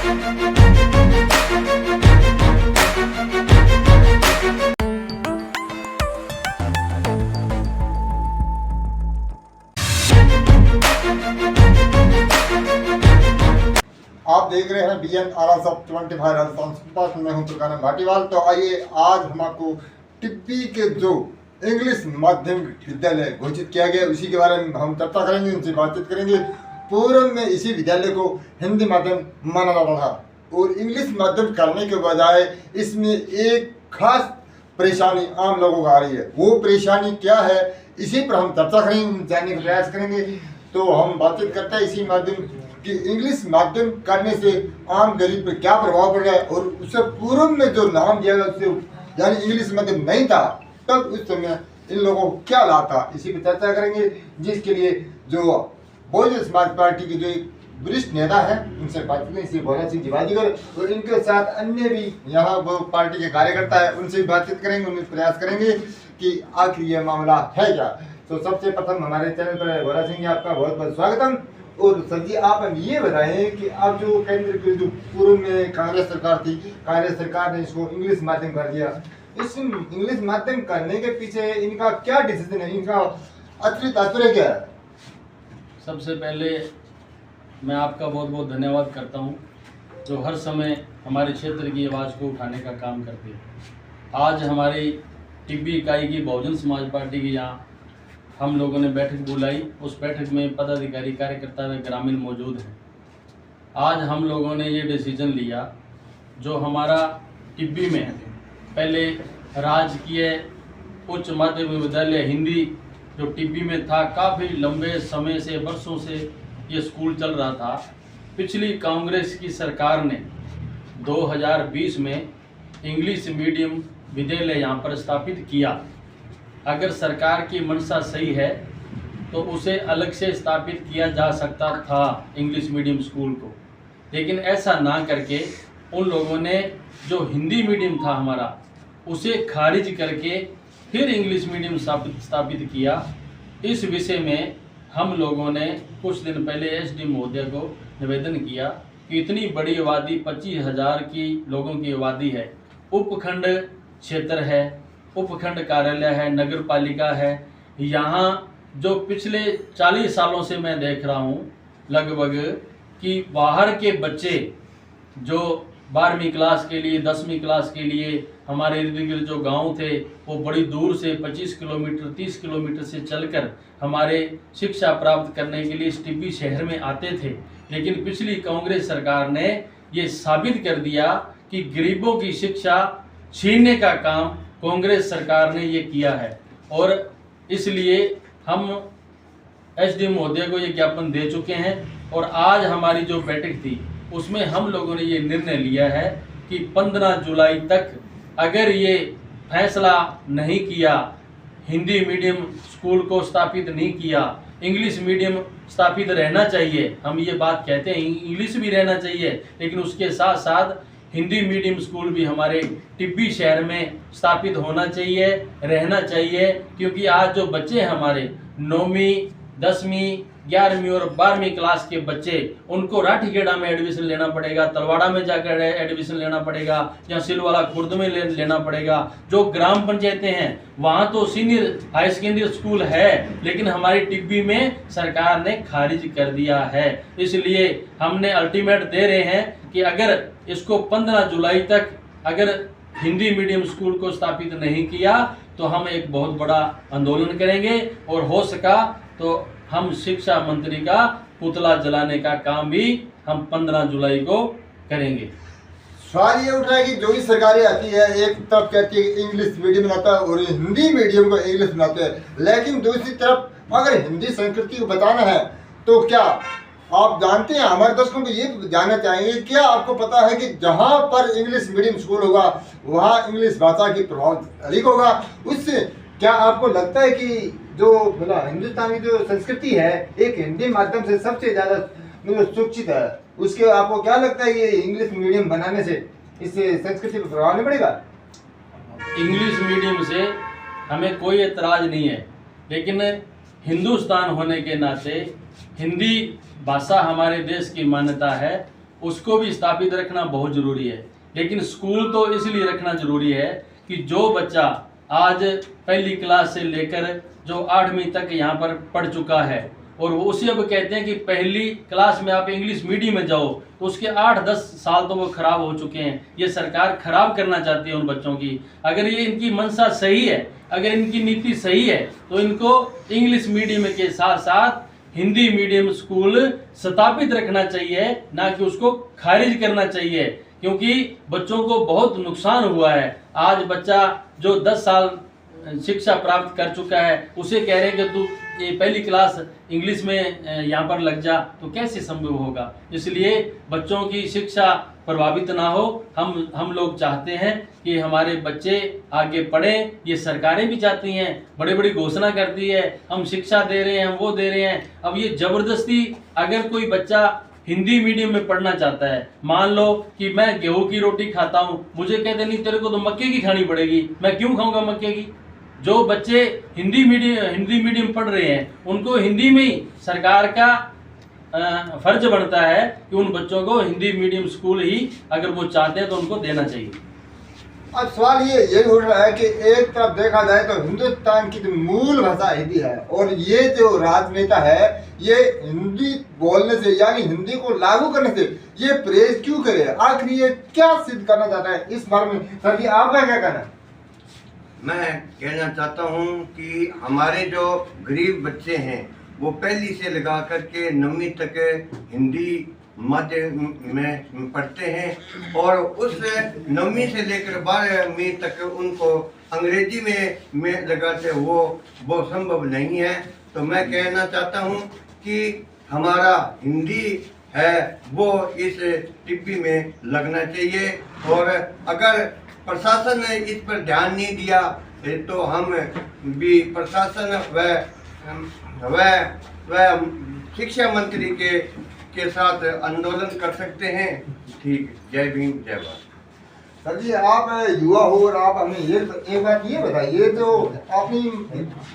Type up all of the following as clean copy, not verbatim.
आप देख रहे हैं बीएन आवाज ऑफ 25 राजस्थान सुपर। मैं हूं तुर्काना भाटीवाल। तो आइए आज हम आपको टिब्बी के जो इंग्लिश माध्यमिक विद्यालय घोषित किया गया उसी के बारे में हम चर्चा करेंगे, उनसे बातचीत करेंगे। पूर्व में इसी विद्यालय को हिंदी माध्यम माना जाता था और इंग्लिश माध्यम करने के बजाय इसमें एक खास परेशानी आम लोगों को आ रही है। वो परेशानी क्या है, इसी पर हम चर्चा करेंगे, जानने का प्रयास करेंगे। तो हम बातचीत करते हैं इसी माध्यम कि इंग्लिश माध्यम करने से आम गरीब पर क्या प्रभाव पड़ रहा है और उससे पूर्व में जो नाम दिया गया उससे यानी इंग्लिश माध्यम नहीं था तब उस समय इन लोगों को क्या लाभ था, इसी पर चर्चा करेंगे। जिसके लिए जो बहुजन समाज पार्टी के जो एक वरिष्ठ नेता है उनसे बात करें, श्री भोला सिंह जिवाजीगर, और इनके साथ अन्य भी यहाँ वो पार्टी के कार्यकर्ता है, उनसे भी बातचीत करेंगे, उनसे प्रयास करेंगे कि आखिर ये मामला है क्या। तो सबसे प्रथम हमारे चैनल पर भोला सिंह जी आपका बहुत बहुत स्वागतम। और सर जी आप हमें ये बताएं कि अब जो केंद्र की जो पूर्व में कांग्रेस सरकार थी, कांग्रेस सरकार ने इसको इंग्लिश माध्यम कर दिया। इस इंग्लिश माध्यम करने के पीछे इनका क्या डिसीजन है, इनका असली तात्पर्य क्या है? सबसे पहले मैं आपका बहुत बहुत धन्यवाद करता हूं जो हर समय हमारे क्षेत्र की आवाज़ को उठाने का काम करते हैं। आज हमारी टिब्बी इकाई की बहुजन समाज पार्टी की यहाँ हम लोगों ने बैठक बुलाई। उस बैठक में पदाधिकारी कार्यकर्ता व ग्रामीण मौजूद हैं। आज हम लोगों ने ये डिसीजन लिया जो हमारा टिब्बी में पहले राजकीय उच्च माध्यमिक विद्यालय हिंदी जो टिब्बी में था, काफ़ी लंबे समय से वर्षों से ये स्कूल चल रहा था। पिछली कांग्रेस की सरकार ने 2020 में इंग्लिश मीडियम विद्यालय यहाँ पर स्थापित किया। अगर सरकार की मंशा सही है तो उसे अलग से स्थापित किया जा सकता था इंग्लिश मीडियम स्कूल को, लेकिन ऐसा ना करके उन लोगों ने जो हिंदी मीडियम था हमारा उसे खारिज करके फिर इंग्लिश मीडियम स्थापित किया। इस विषय में हम लोगों ने कुछ दिन पहले एसडी महोदय को निवेदन किया कि इतनी बड़ी आबादी 25,000 की लोगों की आबादी है, उपखंड क्षेत्र है, उपखंड कार्यालय है, नगर पालिका है। यहाँ जो पिछले 40 सालों से मैं देख रहा हूँ लगभग कि बाहर के बच्चे जो 12वीं क्लास के लिए 10वीं क्लास के लिए हमारे इर्द गिर्द जो गांव थे वो बड़ी दूर से 25 किलोमीटर 30 किलोमीटर से चलकर हमारे शिक्षा प्राप्त करने के लिए इस टिब्बी शहर में आते थे। लेकिन पिछली कांग्रेस सरकार ने ये साबित कर दिया कि गरीबों की शिक्षा छीनने का काम कांग्रेस सरकार ने ये किया है। और इसलिए हम एसडी महोदय को ये ज्ञापन दे चुके हैं और आज हमारी जो बैठक थी उसमें हम लोगों ने ये निर्णय लिया है कि 15 जुलाई तक अगर ये फैसला नहीं किया, हिंदी मीडियम स्कूल को स्थापित नहीं किया, इंग्लिश मीडियम स्थापित रहना चाहिए, हम ये बात कहते हैं इंग्लिश भी रहना चाहिए, लेकिन उसके साथ साथ हिंदी मीडियम स्कूल भी हमारे टिब्बी शहर में स्थापित होना चाहिए, रहना चाहिए। क्योंकि आज जो बच्चे हमारे 9वीं 10वीं 11वीं और 12वीं क्लास के बच्चे, उनको राठीखेड़ा में एडमिशन लेना पड़ेगा, तलवाड़ा में जाकर एडमिशन लेना पड़ेगा या सिलवाला खुर्द में लेना पड़ेगा। जो ग्राम पंचायतें हैं वहाँ तो सीनियर हाई सेकेंडरी स्कूल है, लेकिन हमारी टिब्बी में सरकार ने खारिज कर दिया है। इसलिए हमने अल्टीमेट दे रहे हैं कि अगर इसको 15 जुलाई तक अगर हिंदी मीडियम स्कूल को स्थापित नहीं किया तो हम एक बहुत बड़ा आंदोलन करेंगे और हो सका तो हम शिक्षा मंत्री का पुतला जलाने का काम भी हम 15 जुलाई को करेंगे। सवाल ये उठ रहा है कि जो भी सरकारें आती है एक तरफ कहती है कि इंग्लिश मीडियम बनाता है और हिंदी मीडियम को इंग्लिश बनाते हैं, लेकिन दूसरी तरफ अगर हिंदी संस्कृति को बताना है तो क्या आप जानते हैं, हमारे दर्शकों को ये जानना चाहेंगे, क्या आपको पता है कि जहाँ पर इंग्लिश मीडियम स्कूल होगा वहाँ इंग्लिश भाषा की प्रभाव अधिक होगा? उससे क्या आपको लगता है कि जो हिंदुस्तान की जो संस्कृति है एक हिंदी माध्यम से सबसे ज़्यादा सुरक्षित है, उसके आपको क्या लगता है ये इंग्लिश मीडियम बनाने से इससे संस्कृति पर प्रभाव नहीं पड़ेगा? इंग्लिश मीडियम से हमें कोई एतराज़ नहीं है, लेकिन हिंदुस्तान होने के नाते हिंदी भाषा हमारे देश की मान्यता है उसको भी स्थापित रखना बहुत ज़रूरी है। लेकिन स्कूल तो इसलिए रखना ज़रूरी है कि जो बच्चा आज पहली क्लास से लेकर जो 8वीं तक यहाँ पर पढ़ चुका है और वो उसे अब कहते हैं कि पहली क्लास में आप इंग्लिश मीडियम में जाओ, तो उसके 8-10 साल तो वो खराब हो चुके हैं। ये सरकार खराब करना चाहती है उन बच्चों की। अगर ये इनकी मंशा सही है, अगर इनकी नीति सही है, तो इनको इंग्लिश मीडियम के साथ साथ हिंदी मीडियम स्कूल स्थापित रखना चाहिए, ना कि उसको खारिज करना चाहिए। क्योंकि बच्चों को बहुत नुकसान हुआ है। आज बच्चा जो 10 साल शिक्षा प्राप्त कर चुका है, उसे कह रहे हैं कि तू ये पहली क्लास इंग्लिश में यहाँ पर लग जा, तो कैसे संभव होगा। इसलिए बच्चों की शिक्षा प्रभावित ना हो, हम लोग चाहते हैं कि हमारे बच्चे आगे पढ़ें। ये सरकारें भी चाहती हैं, बड़ी बड़ी घोषणा करती है, हम शिक्षा दे रहे हैं, हम वो दे रहे हैं। अब ये जबरदस्ती, अगर कोई बच्चा हिंदी मीडियम में पढ़ना चाहता है, मान लो कि मैं गेहूं की रोटी खाता हूं, मुझे कहते नहीं तेरे को तो मक्के की खानी पड़ेगी, मैं क्यों खाऊंगा मक्के की। जो बच्चे हिंदी मीडियम पढ़ रहे हैं, उनको हिंदी में ही सरकार का फर्ज बनता है कि उन बच्चों को हिंदी मीडियम स्कूल ही अगर वो चाहते हैं तो उनको देना चाहिए। अब सवाल ये यही उठ रहा है कि एक तरफ देखा जाए तो हिंदुस्तान की जो मूल भाषा हिंदी है, और ये जो राजनेता है ये हिंदी बोलने से यानी हिंदी को लागू करने से ये परहेज क्यों करे, आखिर ये क्या सिद्ध करना चाहता है इस बारे में सर जी आपका क्या कहना है? मैं कहना चाहता हूं कि हमारे जो गरीब बच्चे हैं वो पहली से लगा करके 9वीं तक हिंदी माध्यम में पढ़ते हैं, और उस 9वीं से लेकर 12वीं तक उनको अंग्रेजी में लगाते वो संभव नहीं है। तो मैं कहना चाहता हूं कि हमारा हिंदी है वो इस टिप्पी में लगना चाहिए, और अगर प्रशासन ने इस पर ध्यान नहीं दिया तो हम भी प्रशासन व शिक्षा मंत्री के साथ आंदोलन कर सकते हैं। ठीक, जय भीम जय भारत। सर जी आप युवा हो और आप हमें ये एक बात ये बताइए, जो अपनी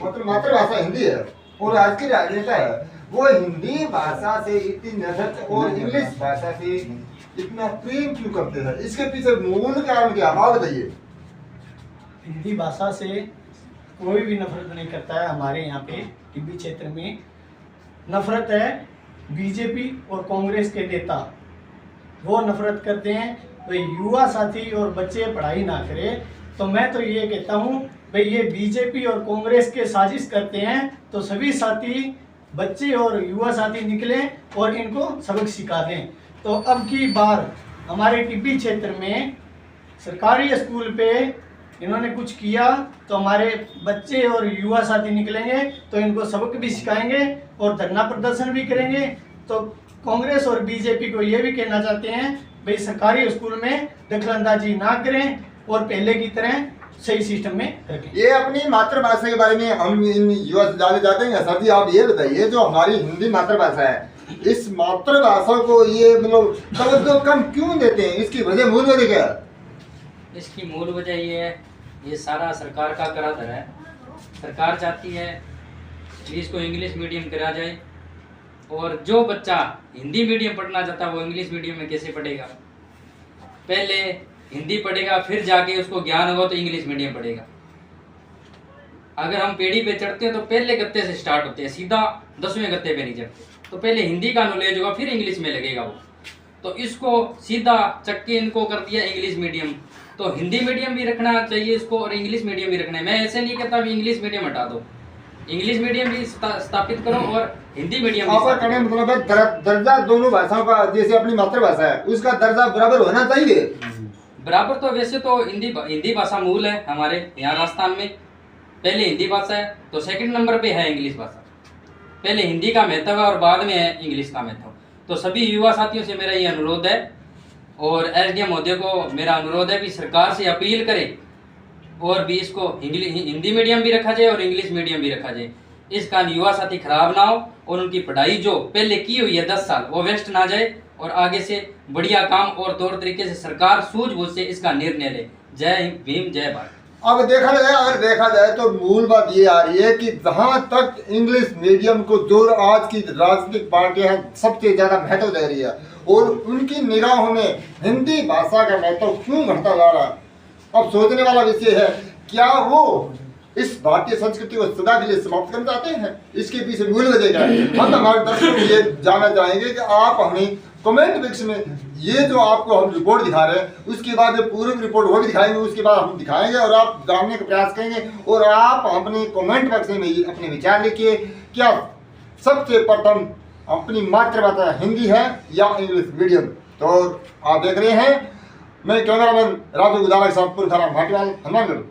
मतलब मातृभाषा हिंदी है और आज की राजनेता है वो हिंदी भाषा से इतनी नफरत और इंग्लिश भाषा से इतना प्रेम क्यों करते हैं, इसके पीछे मूल कारण क्या आप बताइए। हिंदी भाषा से कोई भी नफरत नहीं करता है। हमारे यहाँ पे टिब्बी क्षेत्र में नफरत है बीजेपी और कांग्रेस के नेता, वो नफरत करते हैं। तो युवा साथी और बच्चे पढ़ाई ना करें, तो मैं तो ये कहता हूँ भाई ये बीजेपी और कांग्रेस के साजिश करते हैं, तो सभी साथी बच्चे और युवा साथी निकलें और इनको सबक सिखा दें। तो अब की बार हमारे टिब्बी क्षेत्र में सरकारी स्कूल पे इन्होंने कुछ किया तो हमारे बच्चे और युवा साथी निकलेंगे तो इनको सबक भी सिखाएंगे और धरना प्रदर्शन भी करेंगे। तो कांग्रेस और बीजेपी को ये भी कहना चाहते हैं भाई सरकारी स्कूल में दखलंदाजी ना करें और पहले की तरह सही सिस्टम में रखें। ये अपनी मातृभाषा के बारे में हम इन युवा से जाने जाते हैं। सर जी आप ये बताइए, जो हमारी हिंदी मातृभाषा है, इस मातृभाषा को ये मतलब तवज्जो कम क्यों देते हैं, इसकी वजह मूल वजह क्या है? इसकी मूल वजह ये है, ये सारा सरकार का कराधर है। सरकार चाहती है कि इसको इंग्लिश मीडियम करा जाए, और जो बच्चा हिंदी मीडियम पढ़ना चाहता है वो इंग्लिश मीडियम में कैसे पढ़ेगा। पहले हिंदी पढ़ेगा, फिर जाके उसको ज्ञान होगा तो इंग्लिश मीडियम पढ़ेगा। अगर हम पेड़ी पे चढ़ते हैं तो पहले गत्ते से स्टार्ट होते हैं, सीधा 10वें गत्ते पे नहीं चढ़ते। तो पहले हिंदी का नॉलेज होगा, फिर इंग्लिश में लगेगा वो। तो इसको सीधा चक्के इनको कर दिया इंग्लिश मीडियम। तो हिंदी मीडियम भी रखना चाहिए इसको और इंग्लिश मीडियम भी रखना है। मैं ऐसे नहीं कहता भी इंग्लिश मीडियम हटा दो, इंग्लिश मीडियम भी स्थापित करो और हिंदी मीडियम भी। आपका कहने मतलब है दर्जा दोनों भाषाओं का, जैसे अपनी मातृभाषा है उसका दर्जा बराबर होना चाहिए। बराबर तो वैसे तो हिंदी भाषा मूल है हमारे यहाँ राजस्थान में। पहले हिंदी भाषा है तो सेकंड नंबर पे है इंग्लिश भाषा। पहले हिंदी का महत्व है और बाद में है इंग्लिश का महत्व। तो सभी युवा साथियों से मेरा ये अनुरोध है और एसडीएम महोदय को मेरा अनुरोध है कि सरकार से अपील करें और भी इसको हिंदी मीडियम भी रखा जाए और इंग्लिश मीडियम भी रखा जाए। इस कारण युवा साथी खराब ना हो और उनकी पढ़ाई जो पहले की हुई है 10 साल वो वेस्ट ना जाए, और आगे से बढ़िया काम और तौर तरीके से सरकार सूझबूझ से इसका निर्णय ले। जय भीम जय भारत। अब अगर देखा जाए तो मूल बात ये आ रही है कि जहां तक इंग्लिश मीडियम को जो आज की राजनीतिक पार्टियां सबसे ज्यादा महत्व दे रही है, और उनकी निगाहों में हिंदी भाषा का महत्व क्यों घटता जा रहा है। अब सोचने वाला विषय है, क्या वो इस भारतीय संस्कृति को सदा के लिए समाप्त करना चाहते हैं? इसके पीछे मूल वजह क्या है? हम हमारे दर्शकों को ये जानना चाहेंगे कि आप हमें कमेंट बॉक्स में ये जो आपको हम रिपोर्ट दिखा रहे हैं उसके बाद जो पूरी रिपोर्ट वो भी दिखाएंगे, उसके बाद हम दिखाएंगे और आप जानने का प्रयास करेंगे। और आप अपने कमेंट बॉक्स में अपने विचार लिखिए, क्या सबसे प्रथम अपनी मातृभाषा हिंदी है या इंग्लिश मीडियम। तो आप देख रहे हैं, मैं कैमरामैन राजू गुदाला के साथ पुरखाराम भाटीवाल, हनुमानगढ़।